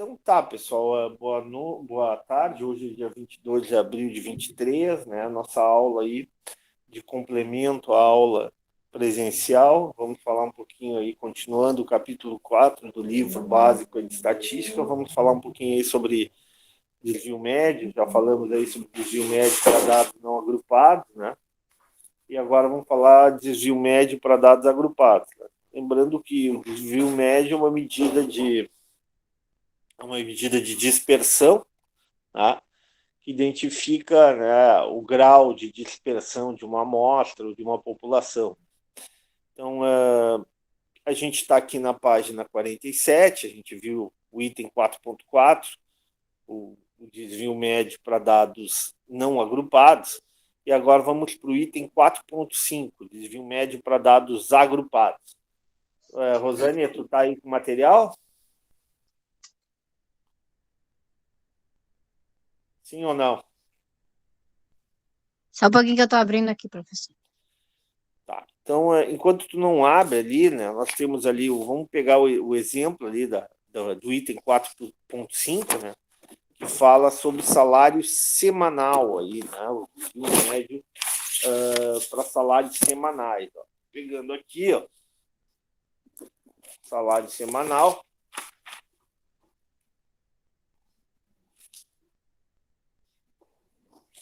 Então tá, pessoal, boa tarde. Hoje é dia 22 de abril de 23, né? Nossa aula aí de complemento à aula presencial. Vamos falar um pouquinho aí, continuando o capítulo 4 do livro básico de estatística. Vamos falar um pouquinho aí sobre desvio médio. Já falamos aí sobre desvio médio para dados não agrupados, né? E agora vamos falar desvio médio para dados agrupados, né? Lembrando que o desvio médio é uma medida de dispersão, tá? Que identifica, né, o grau de dispersão de uma amostra ou de uma população. Então, a gente está aqui na página 47, a gente viu o item 4.4, o desvio médio para dados não agrupados, e agora vamos para o item 4.5, desvio médio para dados agrupados. Rosânia, tu está aí com o material? Sim ou não? Só um pouquinho que eu tô abrindo aqui, professor. Tá. Então, enquanto tu não abre ali, né, nós temos ali, vamos pegar o exemplo ali do item 4.5, né, que fala sobre salário semanal aí, né, o médio para salários semanais. Ó. Pegando aqui, ó, salário semanal.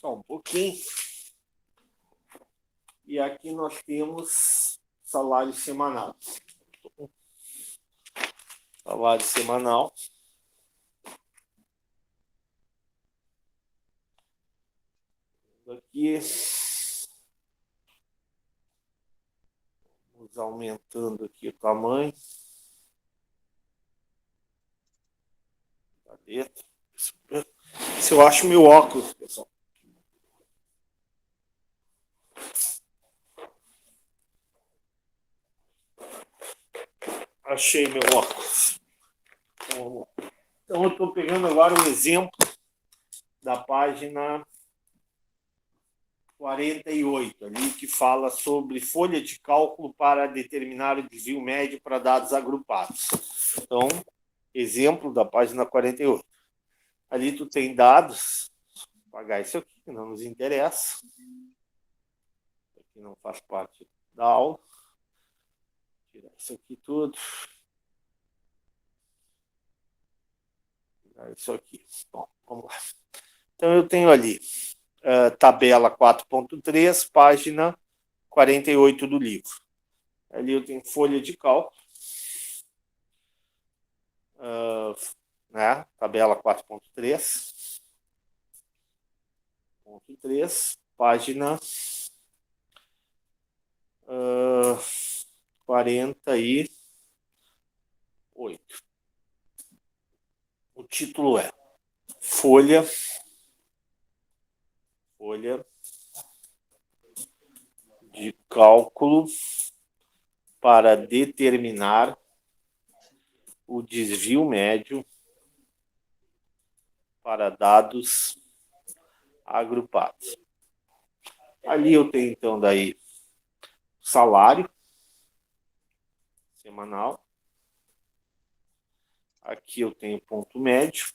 Só um pouquinho. E aqui nós temos salário semanal. Salário semanal. Aqui. Vamos aumentando aqui o tamanho. Cadê? Se eu acho meu óculos, pessoal. Achei meu óculos. Então, eu estou pegando agora um exemplo da página 48, ali, que fala sobre folha de cálculo para determinar o desvio médio para dados agrupados. Então, exemplo da página 48. Ali tu tem dados, vou apagar isso aqui, que não nos interessa. Isso aqui não faz parte da aula. Tirar isso aqui tudo. Tirar isso aqui. Bom, vamos lá. Então, eu tenho ali tabela 4.3, página 48 do livro. Ali eu tenho folha de cálculo, né? Tabela 4.3, página 48. O título é folha de cálculo para determinar o desvio médio para dados agrupados. Ali eu tenho, então, daí salário semanal. Aqui eu tenho ponto médio.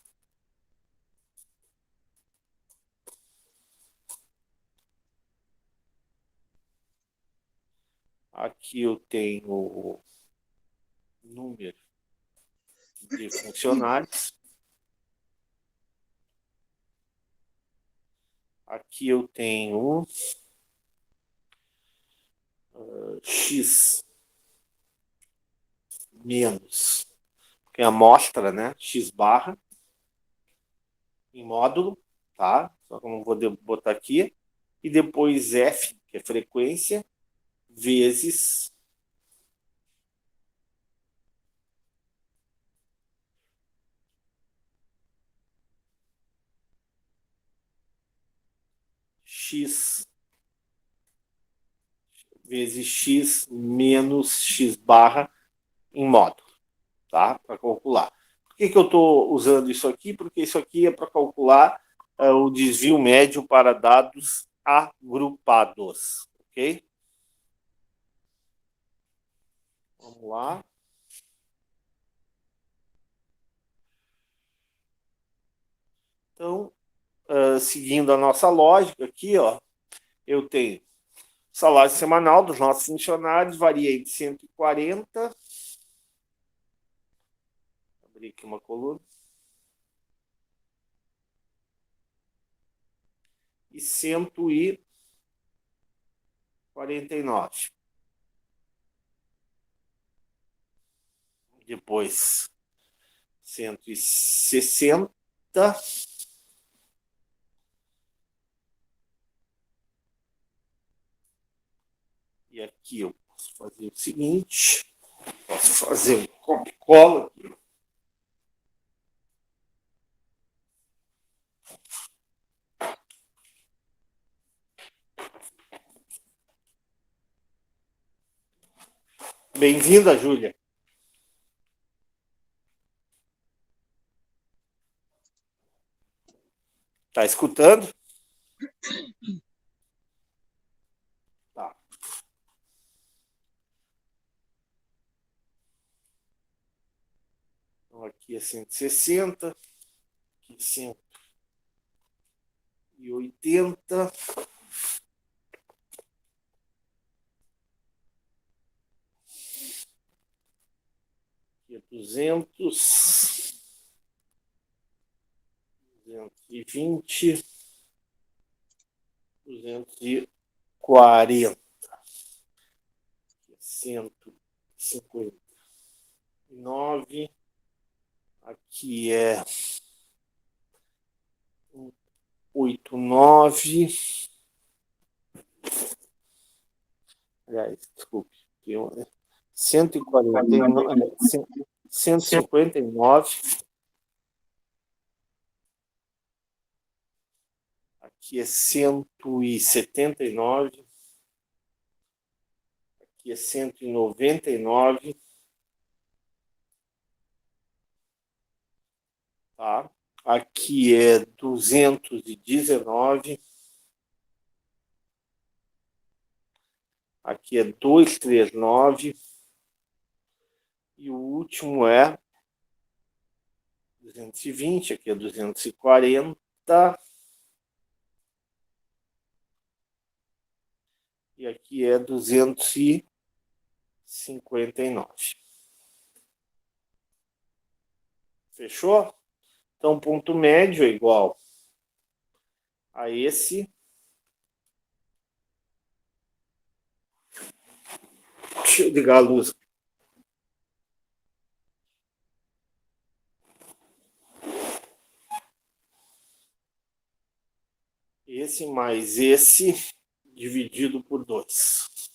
Aqui eu tenho o número de funcionários. Aqui eu tenho X menos, que é a amostra, né? X barra, em módulo, tá? Só que eu não vou botar aqui. E depois F, que é frequência, vezes X vezes X menos X barra em módulo, tá? Para calcular. Por que eu estou usando isso aqui? Porque isso aqui é para calcular o desvio médio para dados agrupados, ok? Vamos lá. Então, seguindo a nossa lógica aqui, ó, eu tenho salário semanal dos nossos funcionários, varia entre 140, abrir aqui uma coluna, e 149. Depois, 160. E aqui eu posso fazer o seguinte, posso fazer um copy-cola aqui. Bem-vinda, Júlia. Tá escutando? Tá. Então aqui é 160, aqui 180. Aqui é 200. 220. 240. 159. Aqui é 89. Aliás, desculpe. 149. 159. Aqui é 179. Aqui é 199. Tá? Aqui é 219. Aqui é 239. E o último é 220. Aqui é 240. E aqui é 259. Fechou? Então, ponto médio é igual a esse. Deixa eu ligar a luz. Esse mais esse dividido por 2.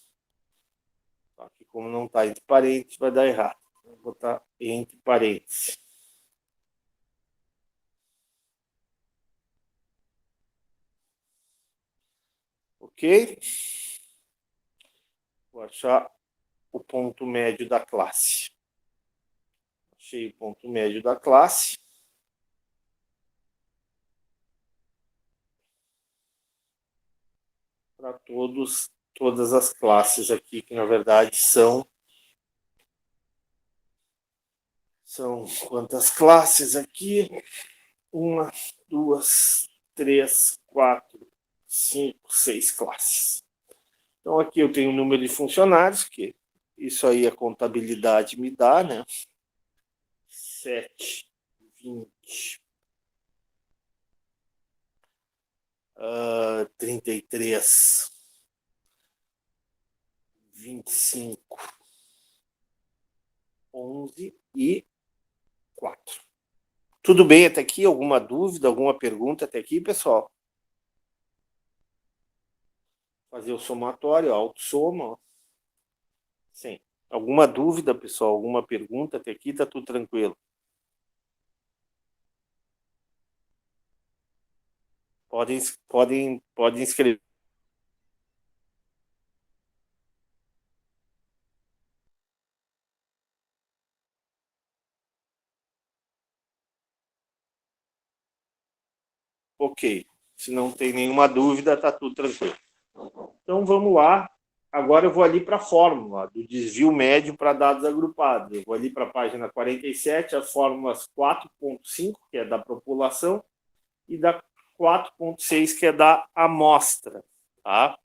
Aqui, como não está entre parênteses, vai dar errado. Vou botar entre parênteses. Ok? Vou achar o ponto médio da classe. Achei o ponto médio da classe. Para todas as classes aqui, que na verdade são quantas classes aqui? 1, 2, 3, 4, 5, 6 classes. Então aqui eu tenho o número de funcionários, que isso aí a contabilidade me dá, né? 7, 20, 33, 25, 11 e 4. Tudo bem até aqui? Alguma dúvida, alguma pergunta até aqui, pessoal? Fazer o somatório, a autossoma. Sim. Alguma dúvida, pessoal? Alguma pergunta até aqui? Tá tudo tranquilo. Podem escrever. Ok. Se não tem nenhuma dúvida, tá tudo tranquilo. Então vamos lá. Agora eu vou ali para a fórmula do desvio médio para dados agrupados. Eu vou ali para a página 47, as fórmulas 4.5, que é da população, e da 4.6, que é da amostra, tá?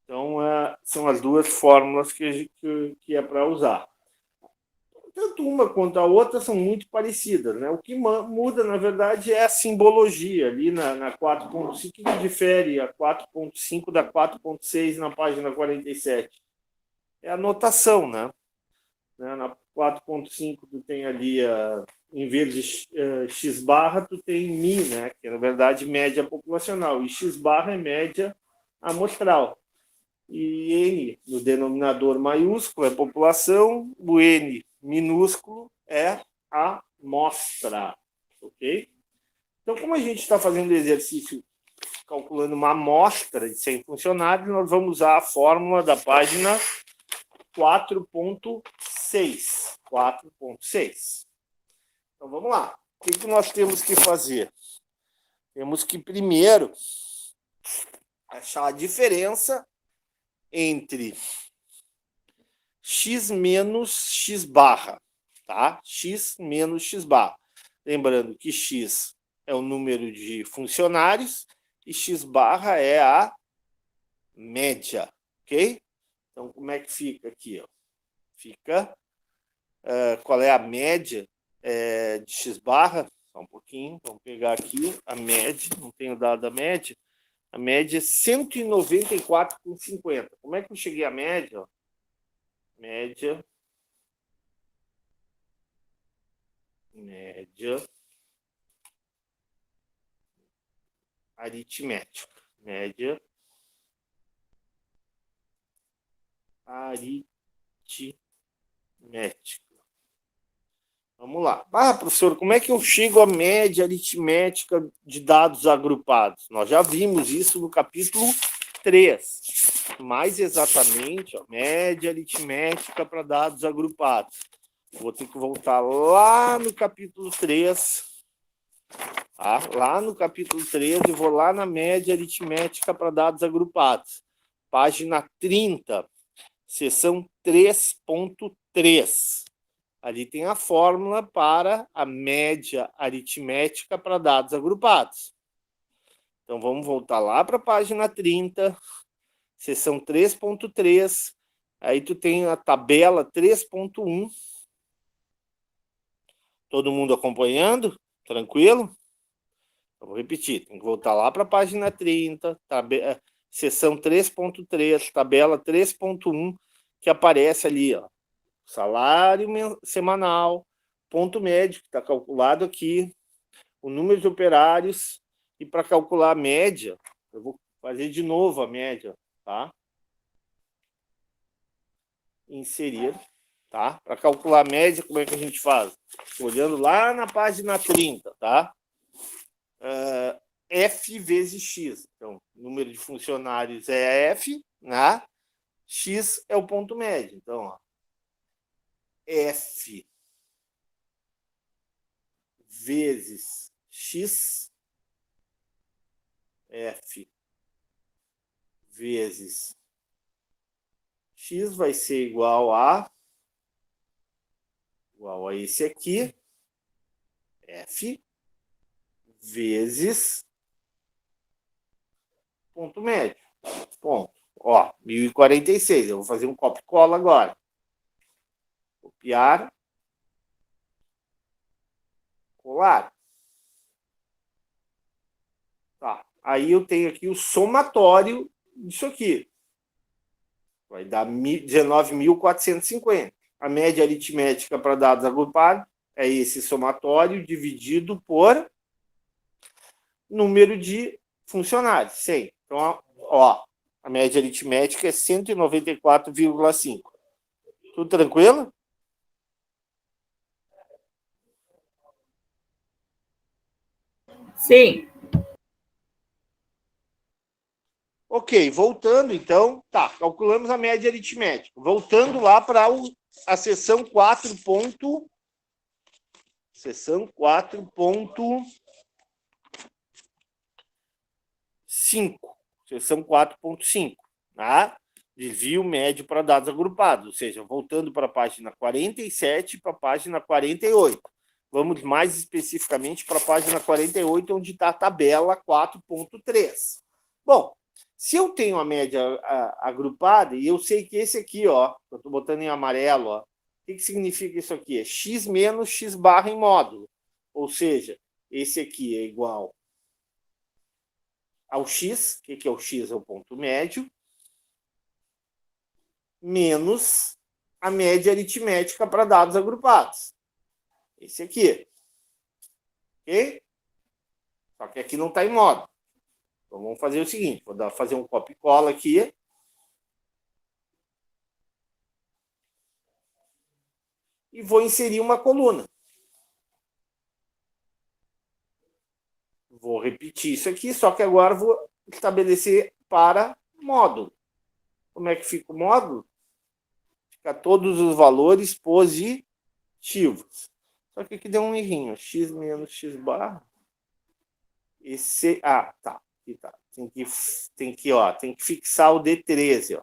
Então, são as duas fórmulas que é para usar. Tanto uma quanto a outra são muito parecidas, né? O que muda, na verdade, é a simbologia ali na 4.5. O que difere a 4.5 da 4.6 na página 47? É a notação, né? Na 4.5 tu tem ali, em vez de x barra, tu tem mi, né? Que é, na verdade, média populacional. E x barra é média amostral. E N, no denominador maiúsculo, é população, o N minúsculo é a amostra, ok? Então, como a gente está fazendo exercício calculando uma amostra de 100 funcionários, nós vamos usar a fórmula da página 4.6. 4.6. Então, vamos lá. O que nós temos que fazer? Temos que, primeiro, achar a diferença entre x menos x barra, tá? X menos x barra. Lembrando que x é o número de funcionários e x barra é a média, ok? Então, como é que fica aqui? Ó? Fica, qual é a média de x barra? Só um pouquinho, vamos pegar aqui a média, não tenho dado a média. A média é 194,50. Como é que eu cheguei à média? Ó? Média aritmética. Média aritmética. Vamos lá. Professor, como é que eu chego à média aritmética de dados agrupados? Nós já vimos isso no capítulo 3. Mais exatamente, ó, média aritmética para dados agrupados. Vou ter que voltar lá no capítulo 3. Tá? Lá no capítulo 13, eu vou lá na média aritmética para dados agrupados. Página 30, seção 3.3. Ali tem a fórmula para a média aritmética para dados agrupados. Então, vamos voltar lá para a página 30, seção 3.3. Aí tu tem a tabela 3.1. Todo mundo acompanhando? Tranquilo? Eu vou repetir, tem que voltar lá para a página 30, seção 3.3, tabela 3.1, que aparece ali, ó, salário semanal, ponto médio, que está calculado aqui, o número de operários, e para calcular a média, eu vou fazer de novo a média, tá? Inserir, tá? Para calcular a média, como é que a gente faz? Olhando lá na página 30, tá? F vezes X. Então, o número de funcionários é F, né? X é o ponto médio. Então, ó, F vezes X, F vezes X vai ser igual a esse aqui, F vezes ponto médio. Ponto. Ó, 1046. Eu vou fazer um copia e cola agora. Copiar. Colar. Tá. Aí eu tenho aqui o somatório disso aqui. Vai dar 19.450. A média aritmética para dados agrupados é esse somatório dividido por número de funcionários, 100. Então, ó, a média aritmética é 194,5. Tudo tranquilo? Sim. Ok, voltando então, tá, calculamos a média aritmética. Voltando lá para a seção 4.5. Seção 4.5, tá? Desvio médio para dados agrupados, ou seja, voltando para a página 47 para a página 48. Vamos mais especificamente para a página 48, onde está a tabela 4.3. Bom, se eu tenho a média agrupada, e eu sei que esse aqui, ó, eu estou botando em amarelo, ó, o que significa isso aqui? É x menos x barra em módulo. Ou seja, esse aqui é igual ao x, o que é o x? É o ponto médio, menos a média aritmética para dados agrupados. Esse aqui. Ok? Só que aqui não está em módulo. Então vamos fazer o seguinte: vou fazer um copy e cola aqui. E vou inserir uma coluna. Vou repetir isso aqui, só que agora vou estabelecer para módulo. Como é que fica o módulo? Fica todos os valores positivos. Só que aqui deu um errinho. X menos x barra. Esse, tá. Aqui tá. Tem que fixar o D13. Ó.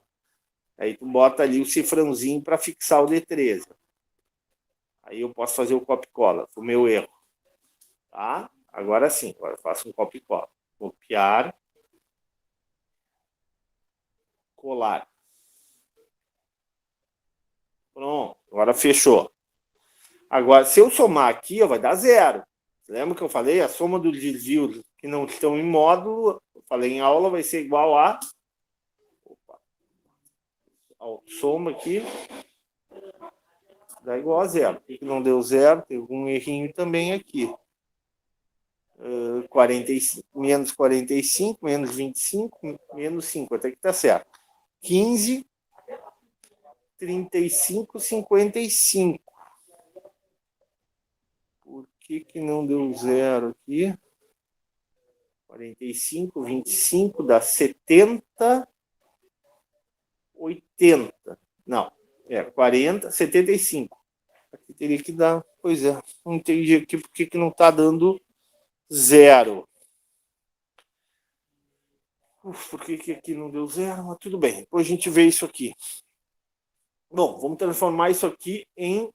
Aí tu bota ali o cifrãozinho para fixar o D13. Aí eu posso fazer o copy-cola, o meu erro. Tá? Agora sim, agora eu faço um copy-cola. Copiar. Colar. Pronto, agora fechou. Agora, se eu somar aqui, ó, vai dar zero. Lembra que eu falei? A soma dos desvios que não estão em módulo, eu falei em aula, vai ser igual a... Opa. Soma aqui, dá igual a zero. Por que não deu zero? Tem um errinho também aqui. 45, menos 45, menos 25, menos 5. Até que tá certo. 15, 35, 55. Por que não deu zero aqui? 45, 25 dá 70, 80. Não, 40, 75. Aqui teria que dar, pois é, não entendi aqui porque que não está dando zero. Por que aqui não deu zero? Mas tudo bem, depois a gente vê isso aqui. Bom, vamos transformar isso aqui em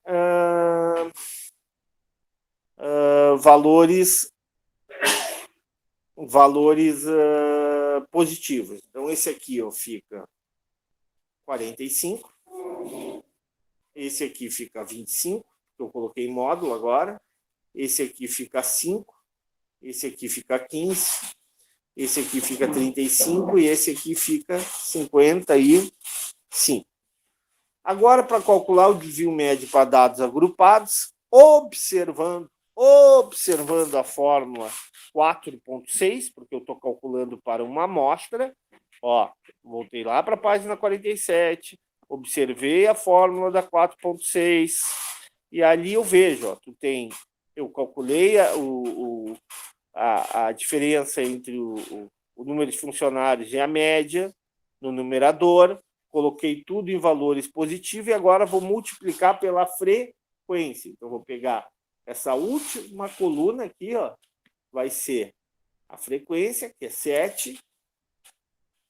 valores positivos. Então, esse aqui ó, fica 45. Esse aqui fica 25, que eu coloquei em módulo agora. Esse aqui fica 5. Esse aqui fica 15. Esse aqui fica 35 e esse aqui fica 55. Agora, para calcular o desvio médio para dados agrupados, observando a fórmula 4.6, porque eu estou calculando para uma amostra. Ó, voltei lá para a página 47, observei a fórmula da 4.6, e ali eu vejo, ó, eu calculei a diferença entre o número de funcionários e a média no numerador, coloquei tudo em valores positivos e agora vou multiplicar pela frequência. Então, vou pegar essa última coluna aqui, ó, vai ser a frequência, que é 7,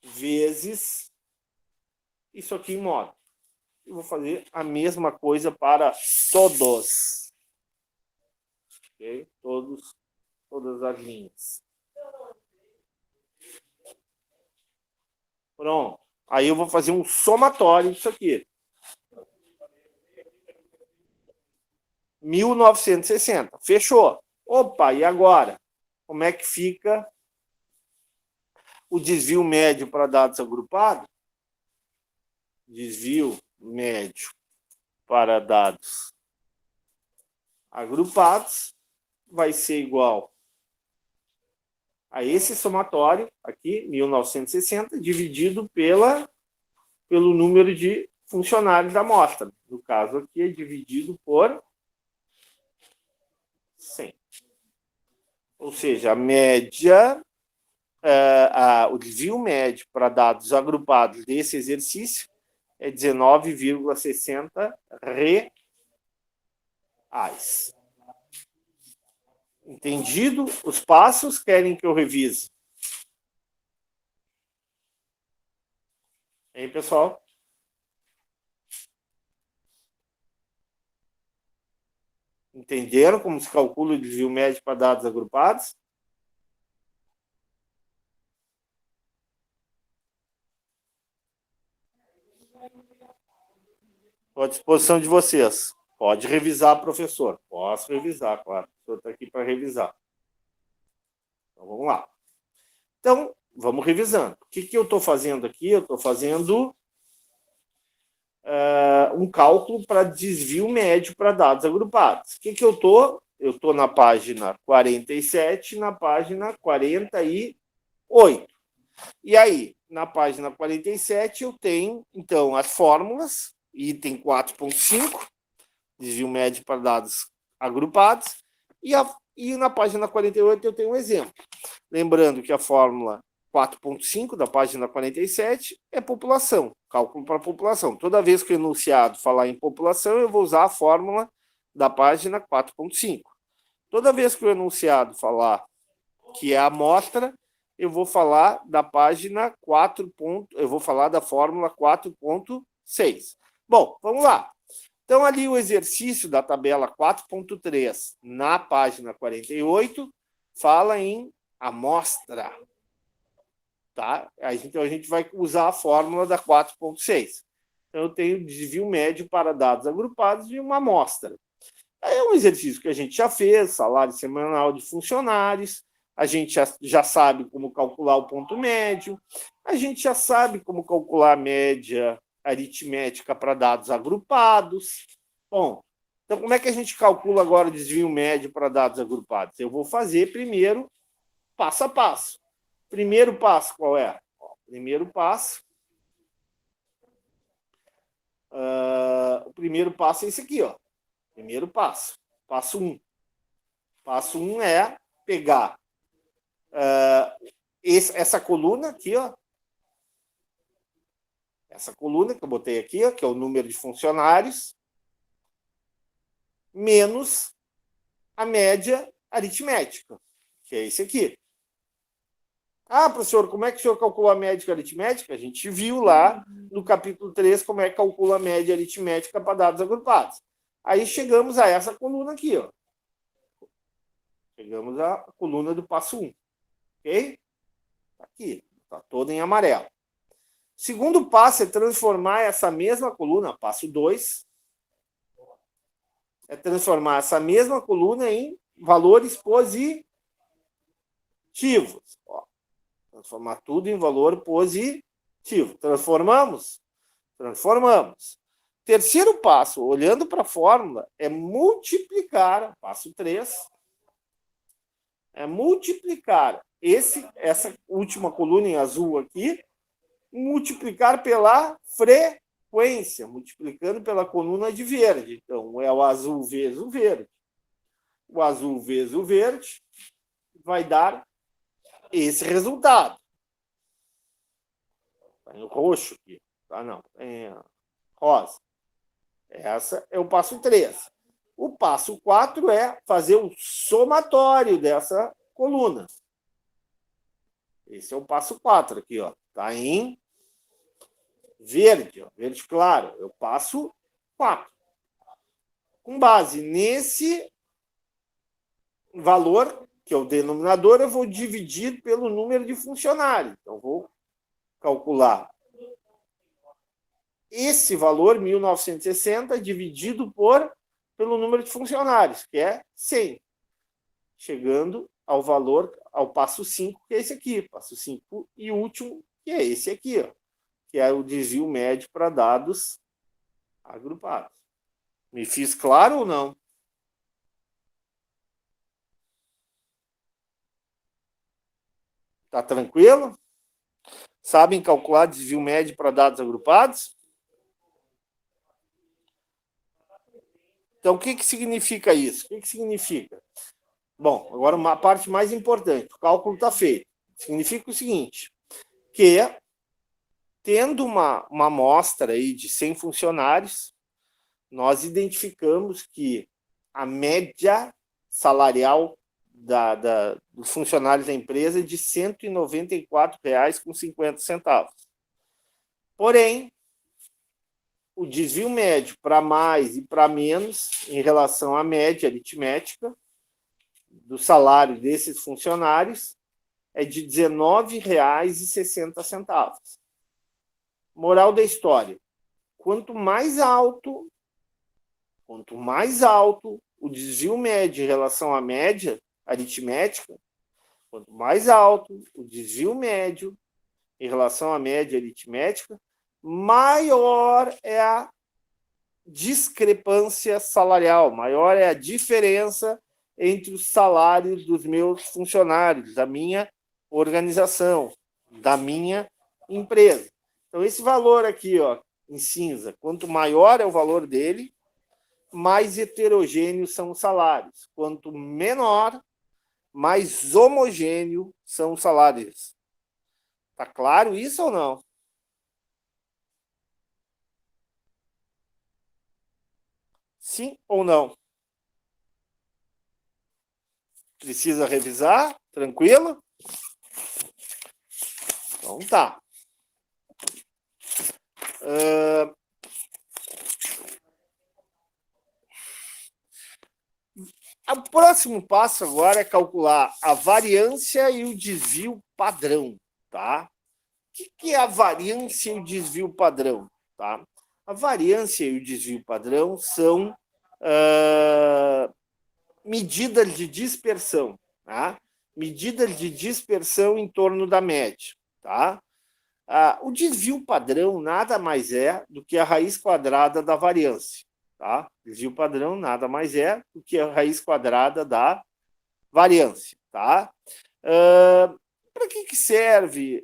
vezes isso aqui em módulo. E vou fazer a mesma coisa para todos. Ok? Todas as linhas. Pronto. Aí eu vou fazer um somatório disso aqui. 1960. Fechou. Opa, e agora? Como é que fica o desvio médio para dados agrupados? Desvio médio para dados agrupados vai ser igual a esse somatório aqui, 1960, dividido pelo número de funcionários da amostra. No caso aqui, é dividido por 100. Ou seja, a média, o desvio médio para dados agrupados desse exercício é 19,60 reais. Entendido os passos? Querem que eu revise? Hein, pessoal? Entenderam como se calcula o desvio médio para dados agrupados? Estou à disposição de vocês. Pode revisar, professor. Posso revisar, claro. O professor está aqui para revisar. Então, vamos lá. Então, vamos revisando. O que eu estou fazendo aqui? Eu estou fazendo um cálculo para desvio médio para dados agrupados. O que eu estou? Eu estou na página 47, na página 48. E aí, na página 47, eu tenho, então, as fórmulas, item 4.5, desvio médio para dados agrupados, e na página 48 eu tenho um exemplo. Lembrando que a fórmula 4.5 da página 47 é população, cálculo para população. Toda vez que o enunciado falar em população, eu vou usar a fórmula da página 4.5. Toda vez que o enunciado falar que é a amostra, eu vou falar da página 4. Eu vou falar da fórmula 4.6. Bom, vamos lá. Então, ali o exercício da tabela 4.3 na página 48 fala em amostra. Tá? Então, a gente vai usar a fórmula da 4.6. Então, eu tenho desvio médio para dados agrupados de uma amostra. É um exercício que a gente já fez, salário semanal de funcionários, a gente já sabe como calcular o ponto médio, a gente já sabe como calcular a média aritmética para dados agrupados. Bom, então como é que a gente calcula agora o desvio médio para dados agrupados? Eu vou fazer primeiro passo a passo. Primeiro passo qual é? Primeiro passo. O primeiro passo é esse aqui, ó. Primeiro passo. Passo 1. Passo 1 é pegar essa coluna aqui, ó. Essa coluna que eu botei aqui, ó, que é o número de funcionários, menos a média aritmética, que é esse aqui. Ah, professor, como é que o senhor calculou a média aritmética? A gente viu lá no capítulo 3 como é que calcula a média aritmética para dados agrupados. Aí chegamos a essa coluna aqui, ó. Chegamos à coluna do passo 1. Ok? Tá aqui. Está toda em amarelo. Segundo passo é transformar essa mesma coluna, passo 2, é transformar essa mesma coluna em valores positivos. Ó, transformar tudo em valor positivo. Transformamos? Transformamos. Terceiro passo, olhando para a fórmula, é multiplicar, passo 3, é multiplicar essa última coluna em azul aqui, multiplicar pela frequência, multiplicando pela coluna de verde. Então, é o azul vezes o verde. O azul vezes o verde vai dar esse resultado. Está em roxo aqui. Tá, não, em rosa. Essa é o passo 3. O passo 4 é fazer o somatório dessa coluna. Esse é o passo 4 aqui, ó. Está em verde, ó, verde claro. Eu passo 4. Com base nesse valor, que é o denominador, eu vou dividir pelo número de funcionários. Então, vou calcular esse valor, 1960, dividido pelo número de funcionários, que é 100. Chegando ao valor, ao passo 5, que é esse aqui. Passo 5 e último, que é esse aqui, ó, que é o desvio médio para dados agrupados. Me fiz claro ou não? Tá tranquilo? Sabem calcular desvio médio para dados agrupados? Então, o que significa isso? O que significa? Bom, agora uma parte mais importante. O cálculo está feito. Significa o seguinte, que tendo uma amostra aí de 100 funcionários, nós identificamos que a média salarial dos funcionários da empresa é de R$ 194,50. Porém, o desvio médio para mais e para menos em relação à média aritmética do salário desses funcionários é de R$ 19,60. Moral da história: quanto mais alto o desvio médio em relação à média aritmética, quanto mais alto o desvio médio em relação à média aritmética, maior é a discrepância salarial, maior é a diferença entre os salários dos meus funcionários, da minha organização, da minha empresa. Então, esse valor aqui, ó, em cinza, quanto maior é o valor dele, mais heterogêneos são os salários. Quanto menor, mais homogêneo são os salários. Tá claro isso ou não? Sim ou não? Precisa revisar? Tranquilo? Então tá. O próximo passo agora é calcular a variância e o desvio padrão, tá? O que é a variância e o desvio padrão? Tá? A variância e o desvio padrão são medidas de dispersão, tá? Medidas de dispersão em torno da média, tá? O desvio padrão nada mais é do que a raiz quadrada da variância, tá? Desvio padrão nada mais é do que a raiz quadrada da variância, tá? Para que serve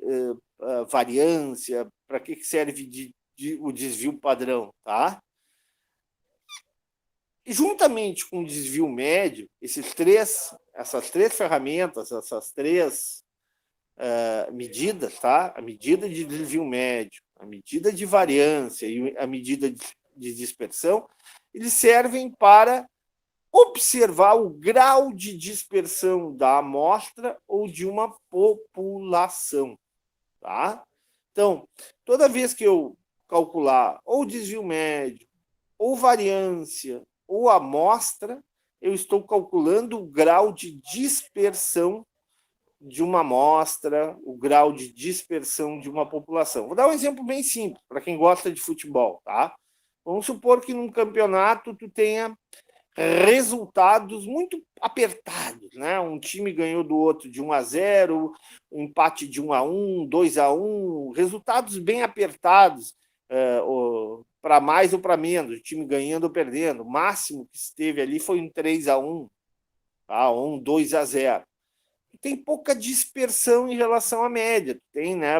variância? Para que serve o desvio padrão, tá? E juntamente com o desvio médio, essas três ferramentas, essas três medidas, tá? A medida de desvio médio, a medida de variância e a medida de dispersão, eles servem para observar o grau de dispersão da amostra ou de uma população, tá? Então, toda vez que eu calcular ou desvio médio, ou variância, ou amostra, eu estou calculando o grau de dispersão de uma amostra, o grau de dispersão de uma população. Vou dar um exemplo bem simples, para quem gosta de futebol, tá? Vamos supor que num campeonato tu tenha resultados muito apertados, né? Um time ganhou do outro de 1-0, um empate de 1-1, 2-1, resultados bem apertados, para mais ou para menos, o time ganhando ou perdendo. O máximo que esteve ali foi um 3-1, tá? Ou um 2-0. Tem pouca dispersão em relação à média, tem, né,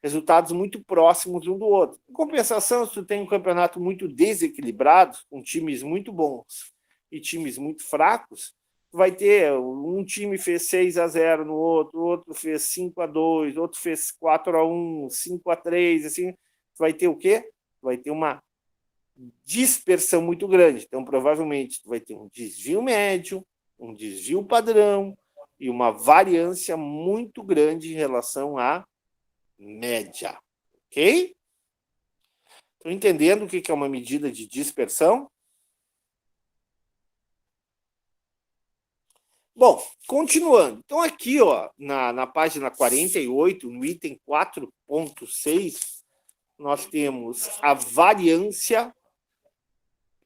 resultados muito próximos um do outro. Em compensação, se tu tem um campeonato muito desequilibrado, com times muito bons e times muito fracos, tu vai ter um time fez 6-0 no outro, outro fez 5-2, outro fez 4-1, 5-3, assim, tu vai ter o quê? Tu vai ter uma dispersão muito grande. Então, provavelmente, tu vai ter um desvio médio, um desvio padrão e uma variância muito grande em relação à média. Ok? Estão entendendo o que é uma medida de dispersão? Bom, continuando. Então, aqui, ó, na página 48, no item 4.6, nós temos a variância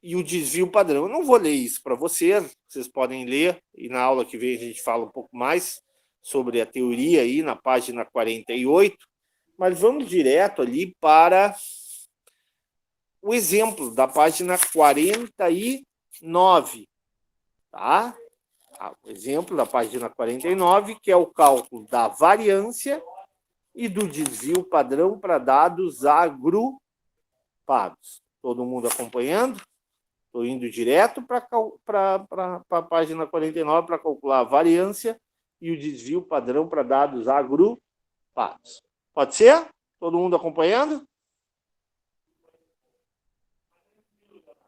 e o desvio padrão. Eu não vou ler isso para vocês podem ler, e na aula que vem a gente fala um pouco mais sobre a teoria aí na página 48, mas vamos direto ali para o exemplo da página 49, tá? O exemplo da página 49, que é o cálculo da variância e do desvio padrão para dados agrupados. Todo mundo acompanhando? Estou indo direto para a página 49 para calcular a variância e o desvio padrão para dados agrupados. Pode ser? Todo mundo acompanhando?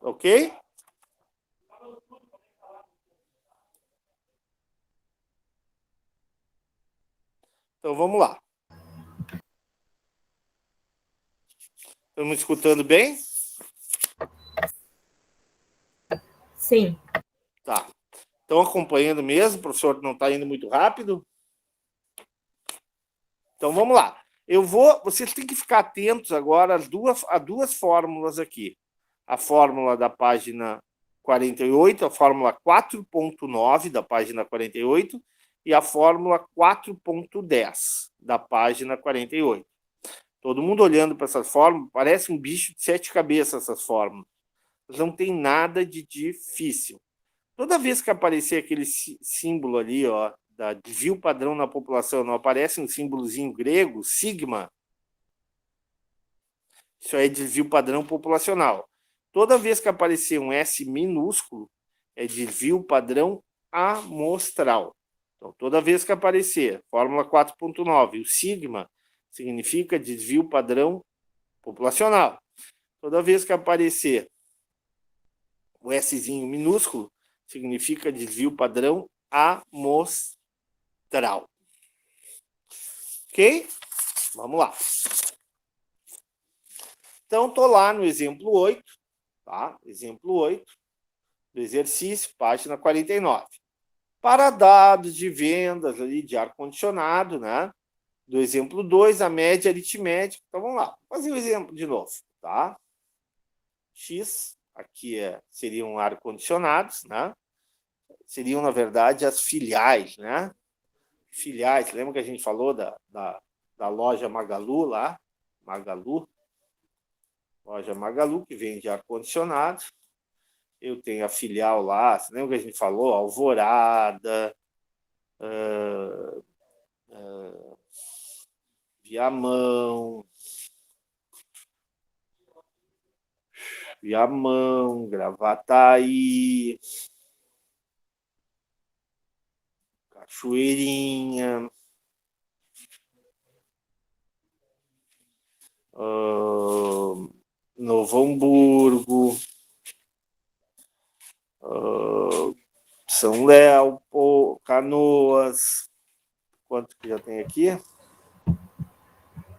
Ok? Então vamos lá. Estamos escutando bem? Sim. Tá. Estão acompanhando mesmo? O professor não está indo muito rápido? Então, vamos lá. Vocês têm que ficar atentos agora a duas fórmulas aqui. A fórmula da página 48, a fórmula 4.9 da página 48 e a fórmula 4.10 da página 48. Todo mundo olhando para essas fórmulas, parece um bicho de 7 cabeças essas fórmulas. Não tem nada de difícil. Toda vez que aparecer aquele símbolo ali, ó, da desvio padrão na população, não aparece um símbolozinho grego, sigma, isso aí é desvio padrão populacional. Toda vez que aparecer um S minúsculo, é desvio padrão amostral. Então, toda vez que aparecer fórmula 4.9, o sigma significa desvio padrão populacional. Toda vez que aparecer o Szinho minúsculo, significa desvio padrão amostral. Ok? Vamos lá. Então, estou lá no exemplo 8, tá? Exemplo 8 do exercício, página 49. Para dados de vendas ali de ar-condicionado, né? Do exemplo 2, a média aritmética. Então, vamos lá. Vou fazer o exemplo de novo, tá? X, aqui seriam ar-condicionados, né? Seriam, na verdade, as filiais, né? Filiais, lembra que a gente falou da loja Magalu lá? Magalu. Loja Magalu, que vende ar-condicionado. Eu tenho a filial lá, você lembra que a gente falou? Alvorada, Viamão, Gravataí, Cachoeirinha, Novo Hamburgo, São Léo, Canoas. Quanto que já tem aqui?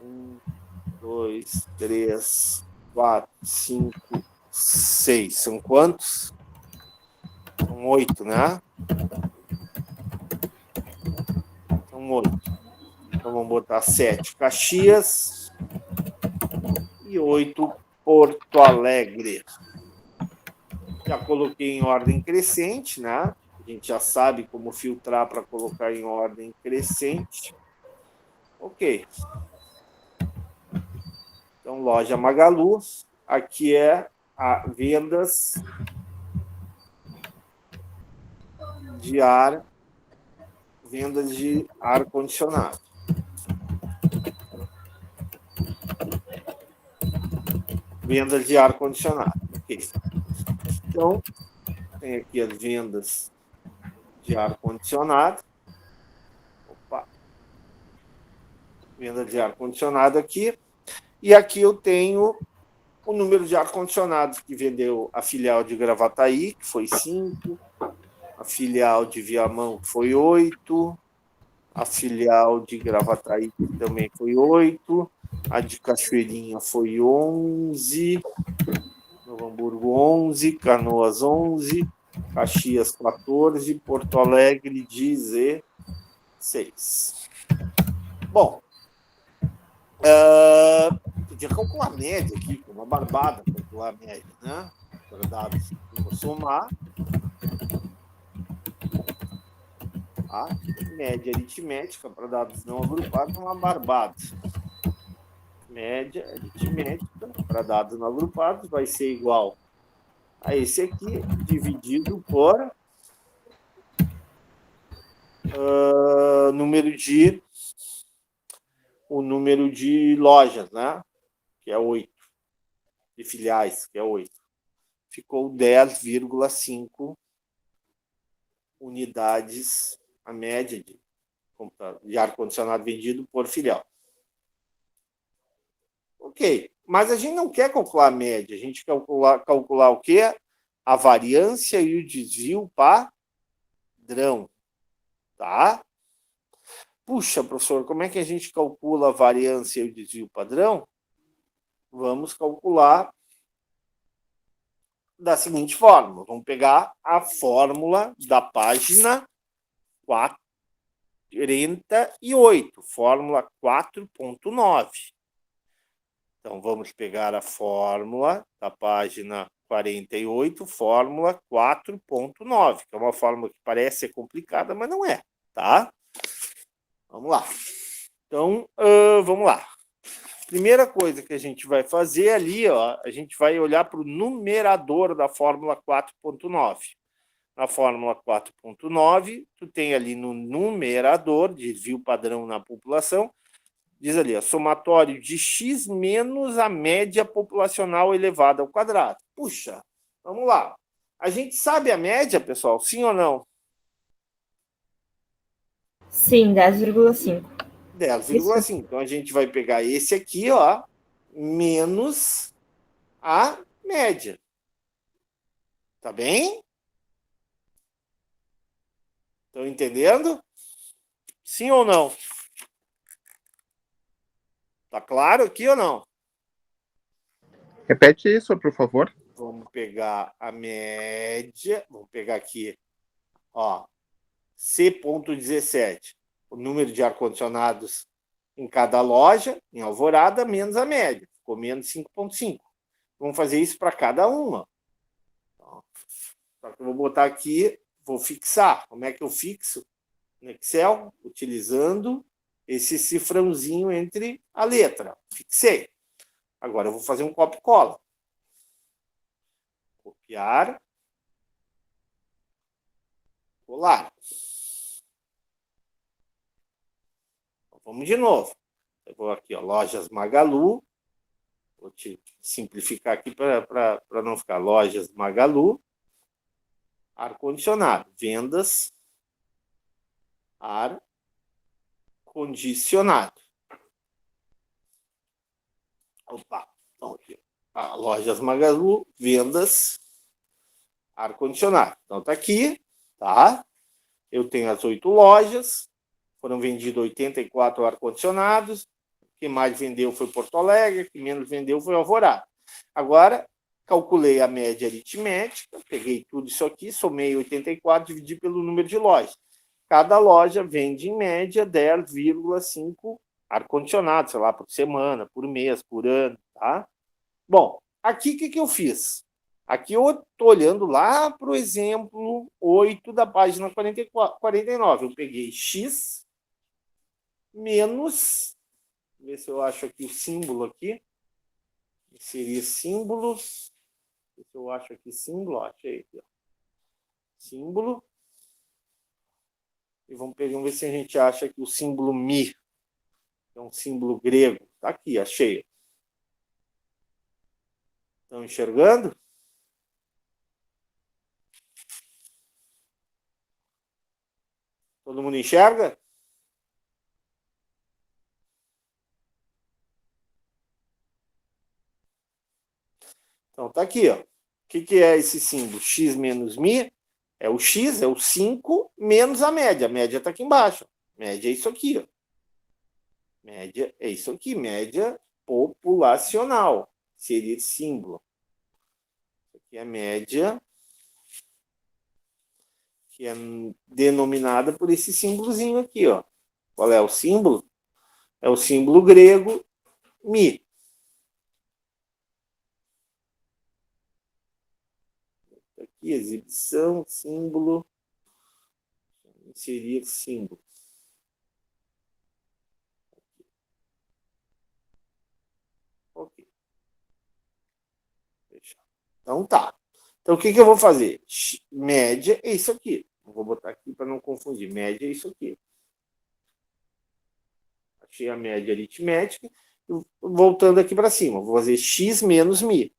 1, 2, 3, 4, 5, 6. São quantos? São 8, né? São 8. Então vamos botar 7 Caxias e 8 Porto Alegre. Já coloquei em ordem crescente, né? A gente já sabe como filtrar para colocar em ordem crescente. Ok. Então, loja Magalu. Aqui é a vendas de ar-condicionado. Vendas de ar-condicionado. Ok. Então, tem aqui as vendas de ar-condicionado. Opa! Venda de ar-condicionado aqui. E aqui eu tenho o número de ar-condicionados que vendeu a filial de Gravataí, que foi 5. A filial de Viamão, que foi 8. A filial de Gravataí, que também foi 8. A de Cachoeirinha foi 11. Novo Hamburgo, 11. Canoas, 11. Caxias, 14. Porto Alegre, 16. Bom, podia calcular a média aqui, que é uma barbada calcular a média, né? Para dados, vou somar. A média aritmética para dados não agrupados é uma barbada. Média aritmética para dados não agrupados vai ser igual a esse aqui, dividido por o número de lojas, né? Que é 8. De filiais, que é 8. Ficou 10,5 unidades a média de ar-condicionado vendido por filial. Ok, mas a gente não quer calcular a média, a gente quer calcular o quê? A variância e o desvio padrão, tá? Puxa, professor, como é que a gente calcula a variância e o desvio padrão? Vamos calcular da seguinte forma. Vamos pegar a fórmula da página 48, fórmula 4.9. Então, vamos pegar a fórmula da página 48, fórmula 4.9, que é uma fórmula que parece ser complicada, mas não é, tá? Vamos lá. Então, vamos lá. Primeira coisa que a gente vai fazer ali, ó, a gente vai olhar para o numerador da fórmula 4.9. Na fórmula 4.9, tu tem ali no numerador, desvio padrão na população, diz ali, ó, somatório de x menos a média populacional elevada ao quadrado. Puxa, vamos lá. A gente sabe a média, pessoal? Sim ou não? Sim, 10,5. 10,5. Então, a gente vai pegar esse aqui, ó, menos a média. Tá bem? Estão entendendo? Sim ou não? Tá claro aqui ou não? Repete isso, por favor. Vamos pegar a média. Vamos pegar aqui, ó, C.17. O número de ar-condicionados em cada loja, em Alvorada, menos a média. Ficou menos 5,5. Vamos fazer isso para cada uma. Então, só que eu vou botar aqui, vou fixar. Como é que eu fixo? No Excel, utilizando esse cifrãozinho entre a letra. Fixei. Agora eu vou fazer um copia e cola. Copiar. Colar. Então, vamos de novo. Eu vou aqui, ó, Lojas Magalu. Vou te simplificar aqui para não ficar. Lojas Magalu. Ar-condicionado. Vendas. Ar-condicionado. Opa. Então, aqui. Lojas Magalu. Vendas. Ar-condicionado. Então, tá aqui. Tá? Eu tenho as 8 lojas. Foram vendidos 84 ar-condicionados. Quem mais vendeu foi Porto Alegre. Quem menos vendeu foi Alvorada. Agora, calculei a média aritmética. Peguei tudo isso aqui, somei 84, dividi pelo número de lojas. Cada loja vende, em média, 10,5 ar-condicionados, sei lá, por semana, por mês, por ano. Tá? Bom, aqui o que eu fiz? Aqui eu estou olhando lá para o exemplo 8 da página 49. Eu peguei x menos, ver se eu acho aqui o símbolo aqui. Seria símbolos. Ver se eu acho aqui símbolo. Achei aqui, ó. Símbolo. E vamos ver se a gente acha aqui o símbolo mi. É um símbolo grego. Está aqui, achei. Estão enxergando? Todo mundo enxerga? Então, tá aqui, ó. O que é esse símbolo? X menos mi é o X, é o 5 menos a média. A média está aqui embaixo. Média é isso aqui, ó. Média é isso aqui. Média populacional. Seria esse símbolo. Isso aqui é a média, que é denominada por esse símbolozinho aqui, ó. Qual é o símbolo? É o símbolo grego mi. Aqui, exibição, símbolo. Inserir símbolo. Ok. Então tá. Então o que eu vou fazer? Média é isso aqui. Vou botar aqui para não confundir. Média é isso aqui. Achei a média aritmética. Voltando aqui para cima. Vou fazer x menos mi.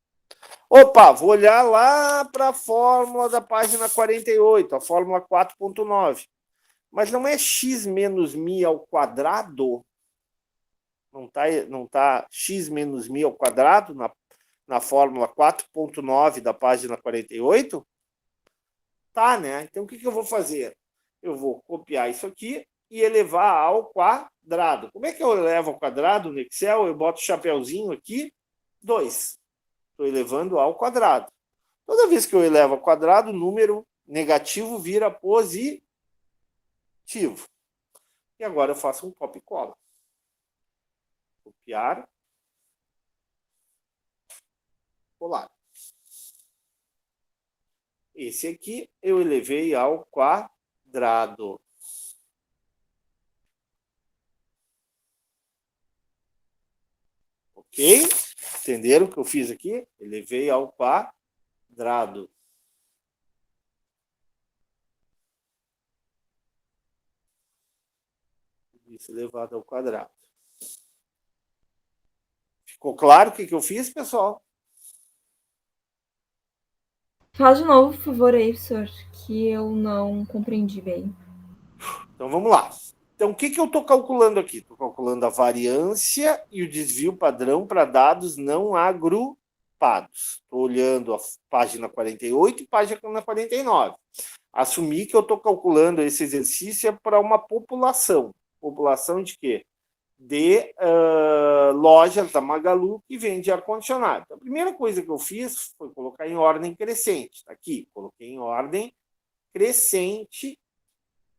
Opa, vou olhar lá para a fórmula da página 48, a fórmula 4.9. Mas não é x menos mi ao quadrado? Não tá x menos mi ao quadrado na fórmula 4.9 da página 48? Tá, né? Então, o que eu vou fazer? Eu vou copiar isso aqui e elevar ao quadrado. Como é que eu elevo ao quadrado no Excel? Eu boto o chapeuzinho aqui, 2. Estou elevando ao quadrado. Toda vez que eu elevo ao quadrado, o número negativo vira positivo. E agora eu faço um copia e cola. Copiar. Colar. Esse aqui eu elevei ao quadrado. Ok? Entenderam o que eu fiz aqui? Elevei ao quadrado. Isso elevado ao quadrado. Ficou claro o que eu fiz, pessoal? Fala de novo, por favor, aí, professor, que eu não compreendi bem. Então vamos lá. Então, o que eu estou calculando aqui? Estou calculando a variância e o desvio padrão para dados não agrupados. Estou olhando a página 48 e página 49. Assumi que eu estou calculando esse exercício para uma população. População de quê? De lojas da Magalu que vende ar-condicionado. A primeira coisa que eu fiz foi colocar em ordem crescente. Tá aqui, coloquei em ordem crescente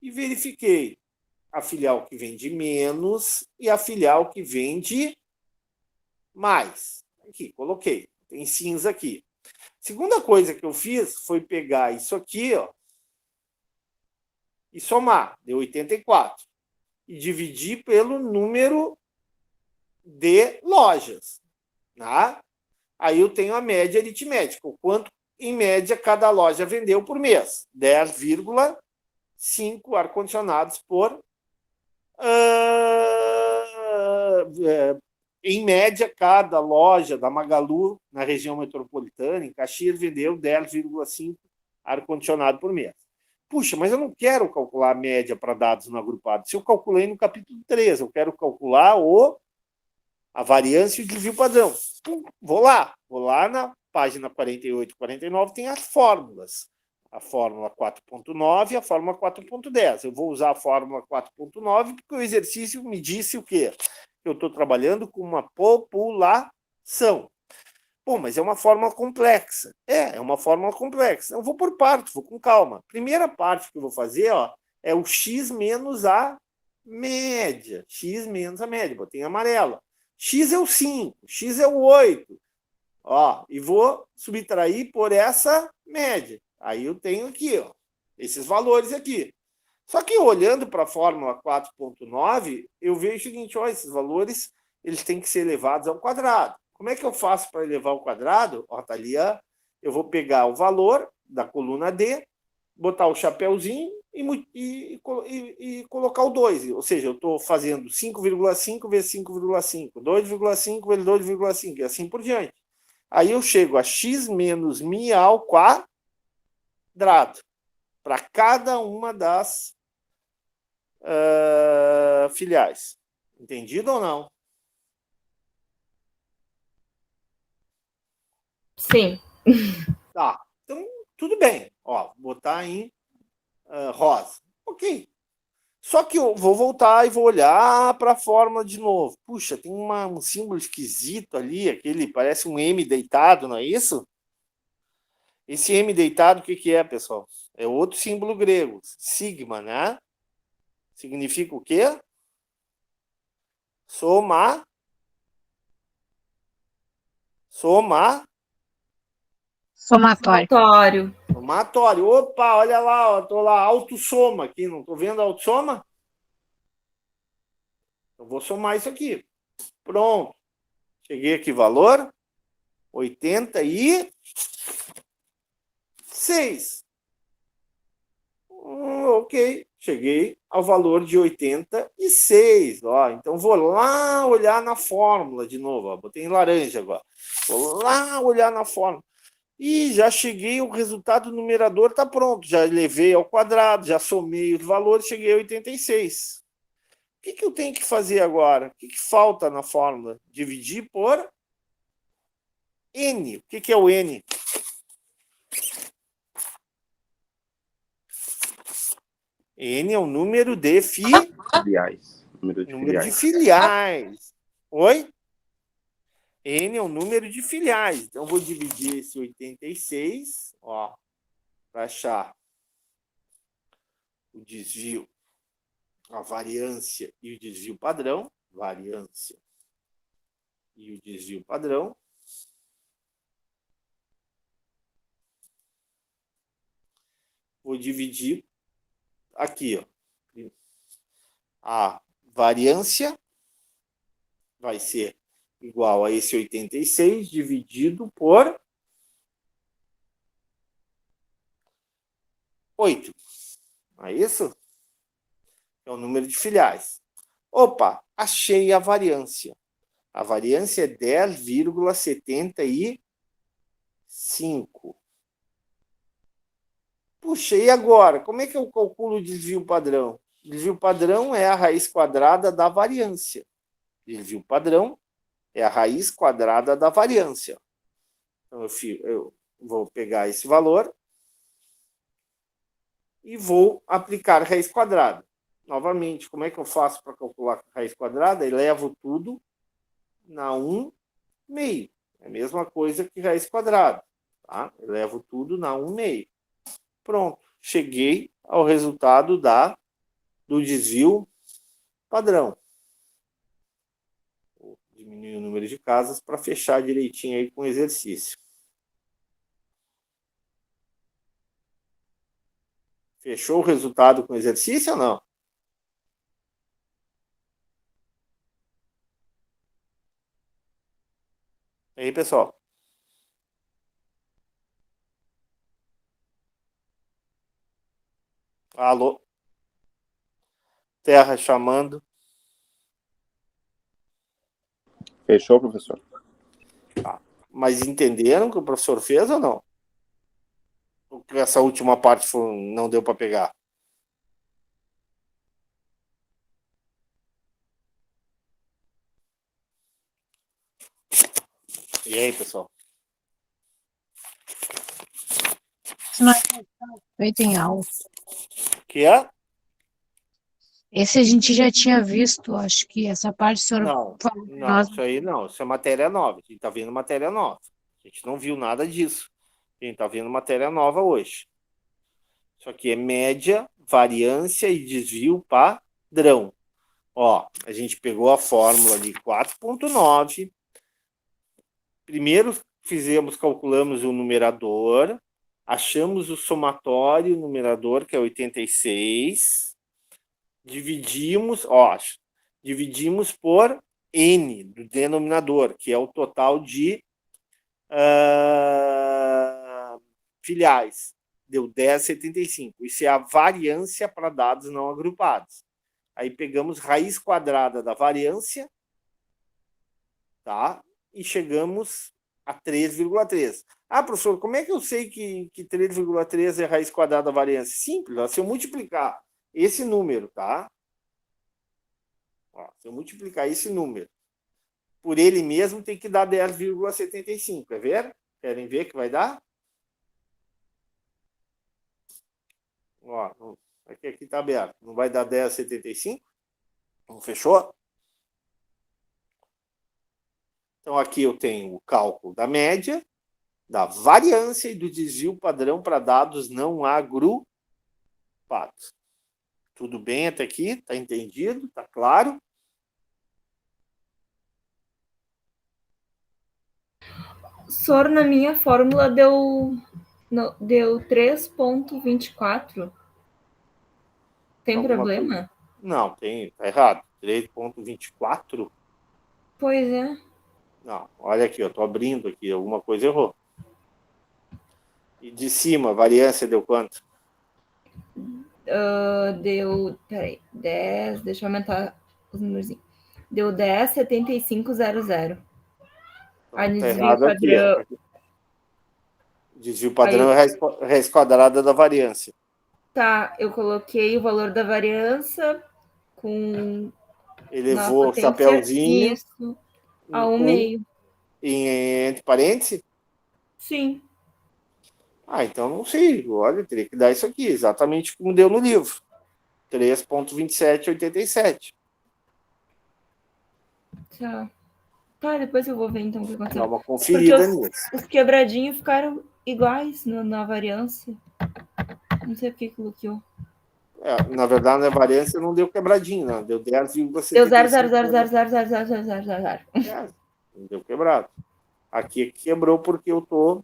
e verifiquei a filial que vende menos e a filial que vende mais. Aqui, coloquei. Tem cinza aqui. Segunda coisa que eu fiz foi pegar isso aqui, ó, e somar. Deu 84. E dividir pelo número de lojas. Tá? Aí eu tenho a média aritmética. O quanto, em média, cada loja vendeu por mês. 10,5 ar-condicionados por em média, cada loja da Magalu, na região metropolitana, em Caxias, vendeu 10,5 ar-condicionado por mês. Puxa, mas eu não quero calcular a média para dados no agrupado. Se eu calculei no capítulo 3, eu quero calcular a variância e o desvio padrão. Vou lá na página 48 e 49, tem as fórmulas. A fórmula 4.9 e a fórmula 4.10. Eu vou usar a fórmula 4.9 porque o exercício me disse o quê? Eu estou trabalhando com uma população. Pô, mas é uma fórmula complexa. É uma fórmula complexa. Eu vou por partes, vou com calma. Primeira parte que eu vou fazer, ó, é o x menos a média. X menos a média. Botei em amarelo. X é o 5, x é o 8. Ó, e vou subtrair por essa média. Aí eu tenho aqui, ó, esses valores aqui. Só que olhando para a fórmula 4.9, eu vejo o seguinte, ó, esses valores eles têm que ser elevados ao quadrado. Como é que eu faço para elevar ao quadrado? Ó, tá ali, ó, eu vou pegar o valor da coluna D, botar o chapéuzinho e colocar o 2. Ou seja, eu estou fazendo 5,5 vezes 5,5, 2,5 vezes 2,5 e assim por diante. Aí eu chego a x menos mi ao quadrado para cada uma das filiais. Entendido ou não? Sim. Tá. Então, tudo bem. Ó, botar em rosa. Ok. Só que eu vou voltar e vou olhar para a fórmula de novo. Puxa, tem um símbolo esquisito ali, aquele parece um M deitado, não é isso? Esse M deitado, o que é, pessoal? É outro símbolo grego, sigma, né? Significa o quê? Somatório. Somatório. Opa, olha lá, ó, tô lá, autossoma aqui, não tô vendo a autossoma? Eu vou somar isso aqui. Pronto. Cheguei aqui, valor 86. Ok, cheguei ao valor de 86. Ó, então vou lá olhar na fórmula de novo. Ó, botei em laranja agora. Vou lá olhar na fórmula. E já cheguei, o resultado numerador está pronto. Já elevei ao quadrado, já somei os valores, cheguei a 86. O que eu tenho que fazer agora? O que falta na fórmula? Dividir por N. O que é o N? N é o número de filiais. Número de número de filiais. filiais. Oi? N é o número de filiais. Então, vou dividir esse 86, ó, para achar o desvio, a variância e o desvio padrão. Variância e o desvio padrão. Vou dividir aqui, ó. A variância vai ser igual a esse 86 dividido por 8. Não é isso? É o número de filiais. Opa, achei a variância. A variância é 10,75. Puxa, e agora? Como é que eu calculo o desvio padrão? O desvio padrão é a raiz quadrada da variância. Desvio padrão é a raiz quadrada da variância. Então, eu vou pegar esse valor e vou aplicar raiz quadrada. Novamente, como é que eu faço para calcular raiz quadrada? Eu levo tudo na 1 meio. É a mesma coisa que raiz quadrada. Tá? Eu levo tudo na 1 meio. Pronto. Cheguei ao resultado do desvio padrão. Vou diminuir o número de casas para fechar direitinho aí com o exercício. Fechou o resultado com o exercício ou não? E aí, pessoal? Alô? Terra chamando. Fechou, professor? Tá. Mas entenderam o que o professor fez ou não? Essa última parte não deu para pegar. E aí, pessoal? Isso não é feito em aula. Que é? Esse a gente já tinha visto, acho que essa parte o senhor Não, falou para não, nós. isso aí não. Isso é matéria nova. A gente está vendo matéria nova. A gente não viu nada disso. A gente está vendo matéria nova hoje. Isso aqui é média, variância e desvio padrão. Ó, a gente pegou a fórmula de 4,9. Primeiro calculamos o numerador, achamos o somatório numerador, que é 86, dividimos por N do denominador, que é o total de filiais. Deu 10,75. Isso é a variância para dados não agrupados. Aí pegamos raiz quadrada da variância, tá? E chegamos a 3,3. Ah, professor, como é que eu sei que 3,3 é raiz quadrada da variância? Simples, se eu multiplicar esse número, tá? Ó, se eu multiplicar esse número por ele mesmo, tem que dar 10,75. Quer ver? Querem ver que vai dar? Ó, aqui está aberto. Não vai dar 10,75? Não fechou? Então, aqui eu tenho o cálculo da média, da variância e do desvio padrão para dados não agrupados. Tudo bem até aqui? Está entendido? Está claro? Sor, na minha fórmula deu 3,24. Tem Alguma problema? coisa? Não, tem, tá errado. 3,24? Pois é. Não, olha aqui, eu estou abrindo aqui, alguma coisa errou. E de cima, a variância deu quanto? Deu. Peraí, 10. Deixa eu aumentar os números. Deu 10,7500. Aí Então, no tá desvio errado aqui. padrão. Desvio padrão Aí, é raiz quadrada da variância. tá, eu coloquei o valor da variância com. Nossa, Elevou o tenho chapéuzinho isso. A em 1,5. entre parênteses. Sim. Ah, então não sei. Olha, teria que dar isso aqui, exatamente como deu no livro. 3,2787. Tá. Tá, depois eu vou ver então o que Dá aconteceu. uma conferida Porque nisso. os quebradinhos ficaram iguais na variância. Não sei por que bloqueou. Na verdade, na variância não deu quebradinho, não. Deu Deu 0, 0, 10,75. 0, 0, 0, 0, 0, 0, 0, 0, 0. Não deu quebrado. Aqui quebrou porque eu estou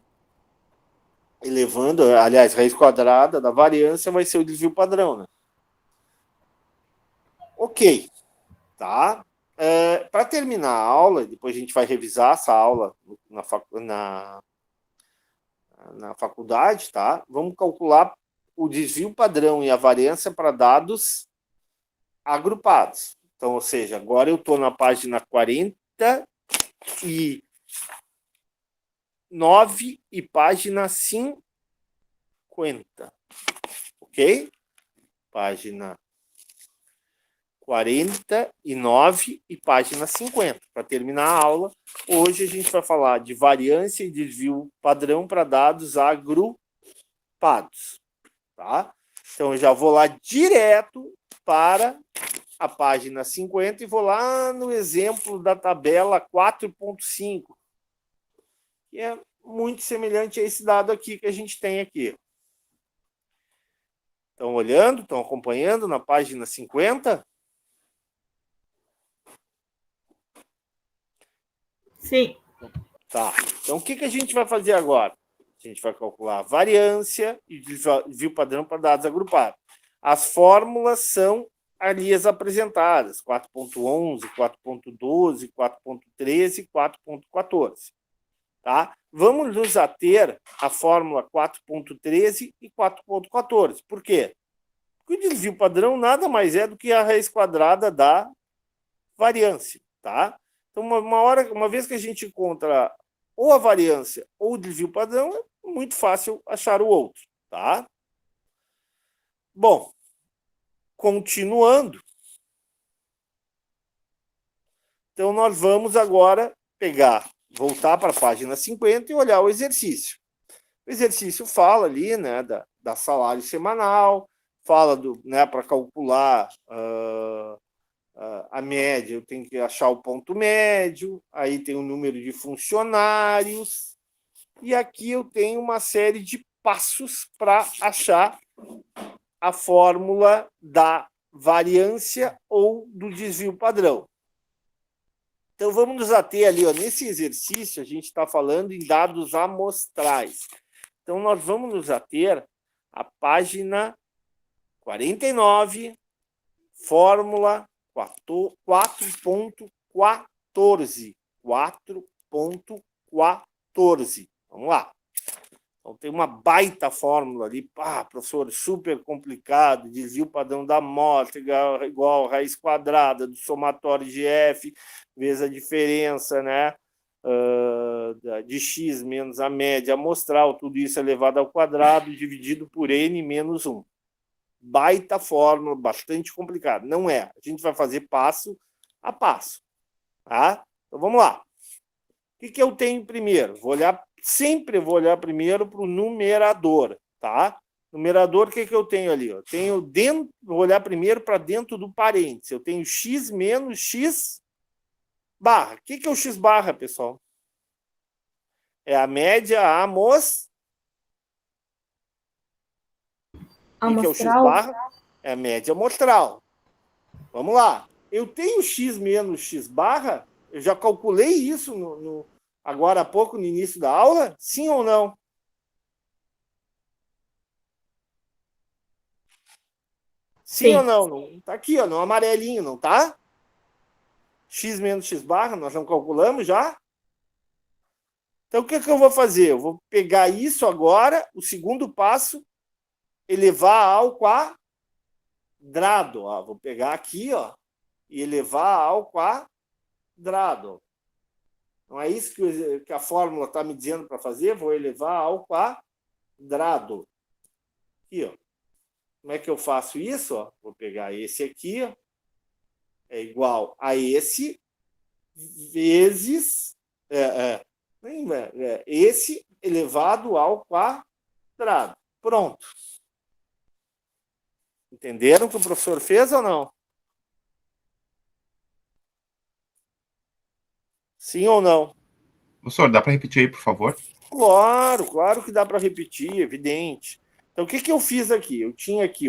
elevando, aliás, raiz quadrada da variância vai ser o desvio padrão, né? Ok, tá? Para terminar a aula, depois a gente vai revisar essa aula na faculdade, tá? Vamos calcular o desvio padrão e a variância para dados agrupados. Então, ou seja, agora eu estou na página 49 e página 50. Ok? Página 49 e página 50. Para terminar a aula, hoje a gente vai falar de variância e desvio padrão para dados agrupados. Tá? Então, eu já vou lá direto para a página 50 e vou lá no exemplo da tabela 4.5, que é muito semelhante a esse dado aqui que a gente tem aqui. Estão olhando? Estão acompanhando na página 50? Sim. Tá. Então, o que a gente vai fazer agora? A gente vai calcular a variância e desvio padrão para dados agrupados. As fórmulas são ali as apresentadas: 4.11, 4.12, 4.13 e 4.14. Tá? Vamos nos ater à fórmula 4.13 e 4.14. Por quê? Porque o desvio padrão nada mais é do que a raiz quadrada da variância. Tá? Então, uma vez que a gente encontra ou a variância ou o desvio padrão, é muito fácil achar o outro. Tá? Bom, continuando. Então, nós vamos agora voltar para a página 50 e olhar o exercício. O exercício fala ali, né, da salário semanal, fala para calcular a média, eu tenho que achar o ponto médio, aí tem o número de funcionários, e aqui eu tenho uma série de passos para achar a fórmula da variância ou do desvio padrão. Então, vamos nos ater ali, ó, nesse exercício, a gente está falando em dados amostrais. Então, nós vamos nos ater à página 49, fórmula 4.14. 4.14. Vamos lá. Então, tem uma baita fórmula ali. Professor, super complicado. Desvio padrão da amostra igual a raiz quadrada do somatório de F vezes a diferença, né, de x menos a média amostral. Tudo isso elevado ao quadrado dividido por n menos 1. Baita fórmula, bastante complicado. Não é. A gente vai fazer passo a passo. Tá? Então, vamos lá. O que eu tenho primeiro? Sempre vou olhar primeiro para o numerador, tá? Numerador, o que eu tenho ali? Eu tenho vou olhar primeiro para dentro do parênteses. Eu tenho x menos x barra. O que é o x barra, pessoal? É a média amostral. O que é o x barra? É a média amostral. Vamos lá. Eu tenho x menos x barra. Eu já calculei isso agora há pouco, no início da aula? Sim ou não? Sim ou não? Tá aqui, ó, no amarelinho, não tá? X menos x barra, nós não calculamos já? Então, o que eu vou fazer? Eu vou pegar isso agora, o segundo passo, elevar ao quadrado. Ó. Vou pegar aqui, ó, e elevar ao quadrado. Não é isso que a fórmula está me dizendo para fazer? Vou elevar ao quadrado. Aqui, ó. Como é que eu faço isso? Ó? Vou pegar esse aqui, ó, é igual a esse, vezes esse elevado ao quadrado. Pronto. Entenderam o que o professor fez ou não? Sim ou não? Professor, dá para repetir aí, por favor? Claro que dá para repetir, evidente. Então, o que eu fiz aqui? Eu tinha aqui,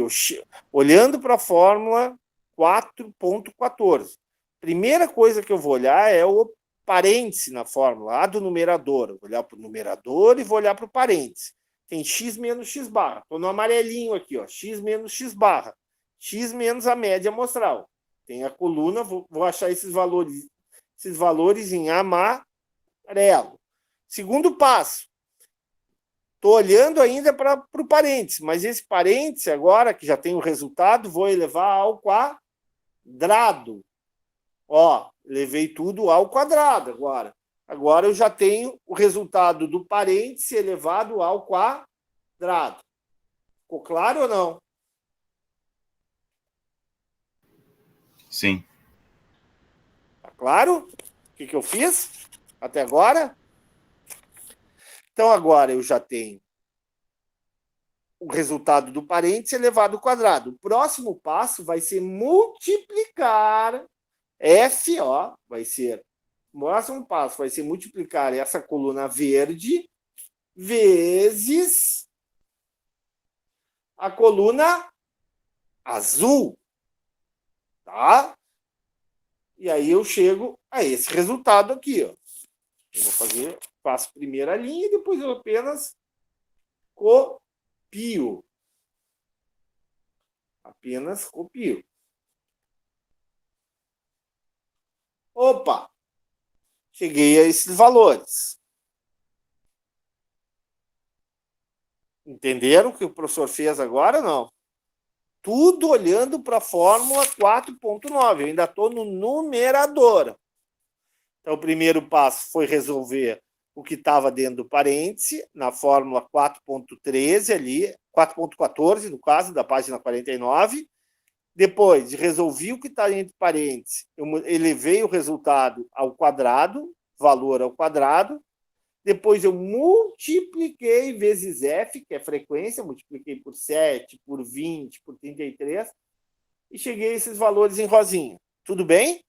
olhando para a fórmula 4.14. Primeira coisa que eu vou olhar é o parêntese na fórmula, a do numerador. Eu vou olhar para o numerador e vou olhar para o parêntese. Tem x menos x barra. Estou no amarelinho aqui, ó, x menos x barra. X menos a média amostral. Tem a coluna, vou achar esses valores em amarelo. Segundo passo, estou olhando ainda para o parêntese, mas esse parêntese agora, que já tem o resultado, vou elevar ao quadrado. Ó, levei tudo ao quadrado agora. Agora eu já tenho o resultado do parêntese elevado ao quadrado. Ficou claro ou não? Sim. Tá claro? O que eu fiz até agora? Então, agora eu já tenho o resultado do parêntese elevado ao quadrado. O próximo passo vai ser multiplicar F, ó, vai ser... O próximo passo vai ser multiplicar essa coluna verde vezes a coluna azul, tá? E aí eu chego a esse resultado aqui, ó. Eu vou fazer, faço a primeira linha e depois eu apenas copio. Apenas copio. Opa! Cheguei a esses valores. Entenderam o que o professor fez agora ou não? Tudo olhando para a fórmula 4.9. Eu ainda estou no numerador. Então, o primeiro passo foi resolver o que estava dentro do parêntese, na fórmula 4.13 ali, 4.14, no caso, da página 49. Depois, resolvi o que está entre parênteses, eu elevei o resultado ao quadrado, valor ao quadrado. Depois eu multipliquei vezes f, que é frequência, multipliquei por 7, por 20, por 33, e cheguei a esses valores em rosinha. Tudo bem?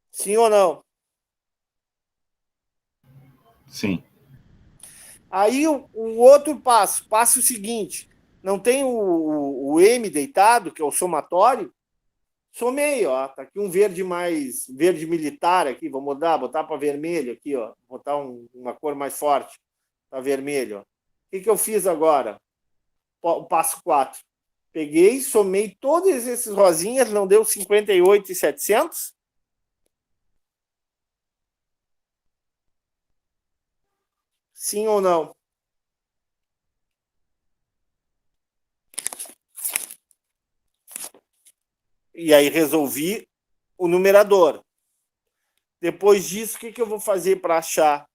Sim ou não? Sim. Aí o outro passo seguinte, não tem o M deitado, que é o somatório? Somei, ó, tá aqui um verde mais, verde militar aqui, vou mudar, botar para vermelho aqui, ó, botar uma cor mais forte, para vermelho, ó. O que eu fiz agora? O passo 4. Peguei, somei todos esses rosinhas, não deu 58.700? Sim ou não? E aí resolvi o numerador. Depois disso, o que eu vou fazer para achar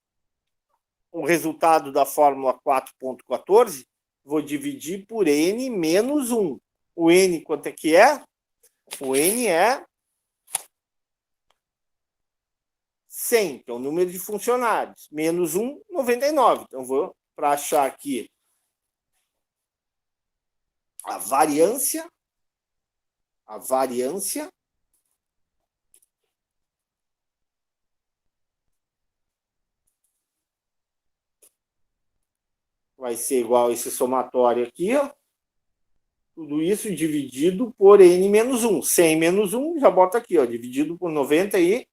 o resultado da fórmula 4.14? Vou dividir por n menos 1. O n quanto é que é? O n é 100, que é o número de funcionários. Menos 1, 99. Então, vou para achar aqui a variância vai ser igual a esse somatório aqui, ó. Tudo isso dividido por n menos 1. 100 menos 1, já bota aqui, ó, dividido por 99.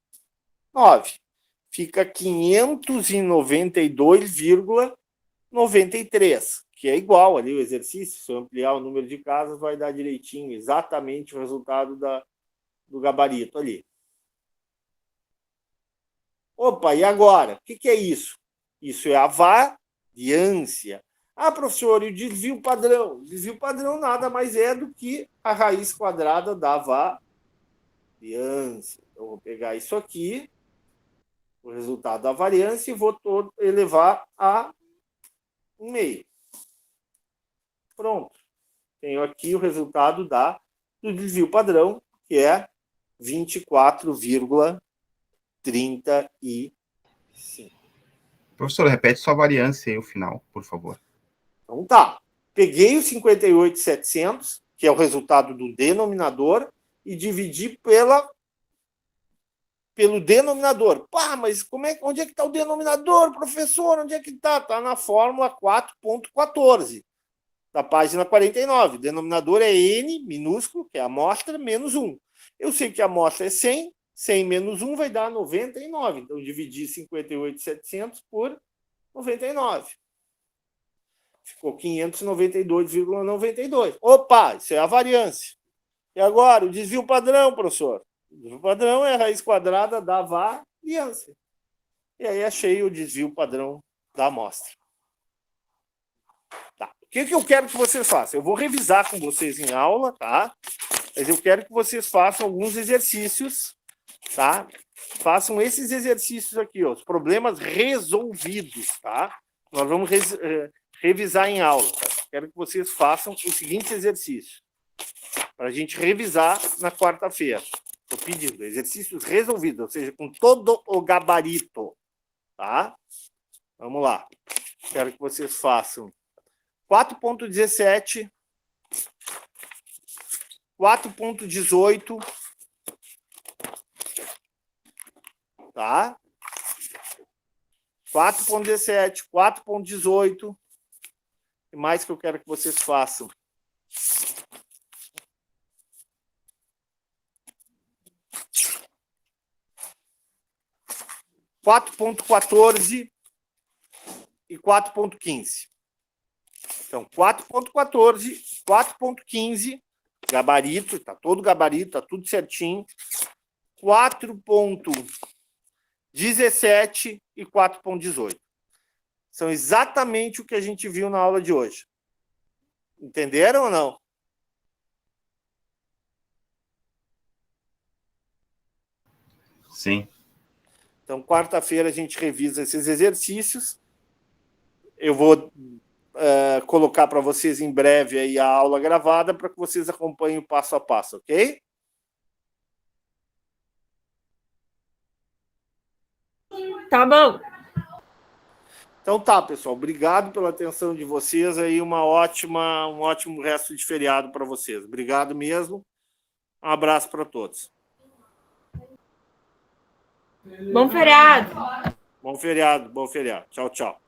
Fica 592,93, que é igual ali o exercício. Se eu ampliar o número de casas, vai dar direitinho, exatamente o resultado do gabarito ali. Opa, e agora? O que é isso? Isso é a variância. Ah, professor, e o desvio padrão? O desvio padrão nada mais é do que a raiz quadrada da variância. Então, vou pegar isso aqui, o resultado da variância, e vou elevar a 1/2. Pronto. Tenho aqui o resultado do desvio padrão, que é 24,35. Professor, repete sua variância aí, o final, por favor. Então tá. Peguei os 58.700, que é o resultado do denominador, e dividir pelo denominador. Pá, mas onde é que está o denominador, professor? Onde é que está? Está na fórmula 4.14, da página 49. O denominador é N, minúsculo, que é a amostra, menos 1. Eu sei que a amostra é 100, 100 menos 1 vai dar 99. Então, dividir 58.700 por 99. Ficou 592,92. Opa, isso é a variância. E agora, o desvio padrão, professor? O desvio padrão é a raiz quadrada da variância. E aí achei o desvio padrão da amostra. Tá. O que eu quero que vocês façam? Eu vou revisar com vocês em aula, tá? Mas eu quero que vocês façam alguns exercícios, tá? Façam esses exercícios aqui, ó, os problemas resolvidos, tá? Nós vamos revisar em aula, tá? Quero que vocês façam os seguintes exercícios, para a gente revisar na quarta-feira. Estou pedindo exercícios resolvidos, ou seja, com todo o gabarito, tá? Vamos lá. Quero que vocês façam 4.17, 4.18, tá? 4.17, 4.18. O que mais que eu quero que vocês façam? 4.14 e 4.15. Então, 4.14, 4.15, gabarito, está todo gabarito, está tudo certinho. 4.17 e 4.18. São exatamente o que a gente viu na aula de hoje. Entenderam ou não? Sim. Então, quarta-feira a gente revisa esses exercícios. Eu vou colocar para vocês em breve aí a aula gravada para que vocês acompanhem o passo a passo, ok? Tá bom. Então tá, pessoal. Obrigado pela atenção de vocês aí. Um ótimo resto de feriado para vocês. Obrigado mesmo. Um abraço para todos. Bom feriado. Bom feriado, bom feriado. Tchau, tchau.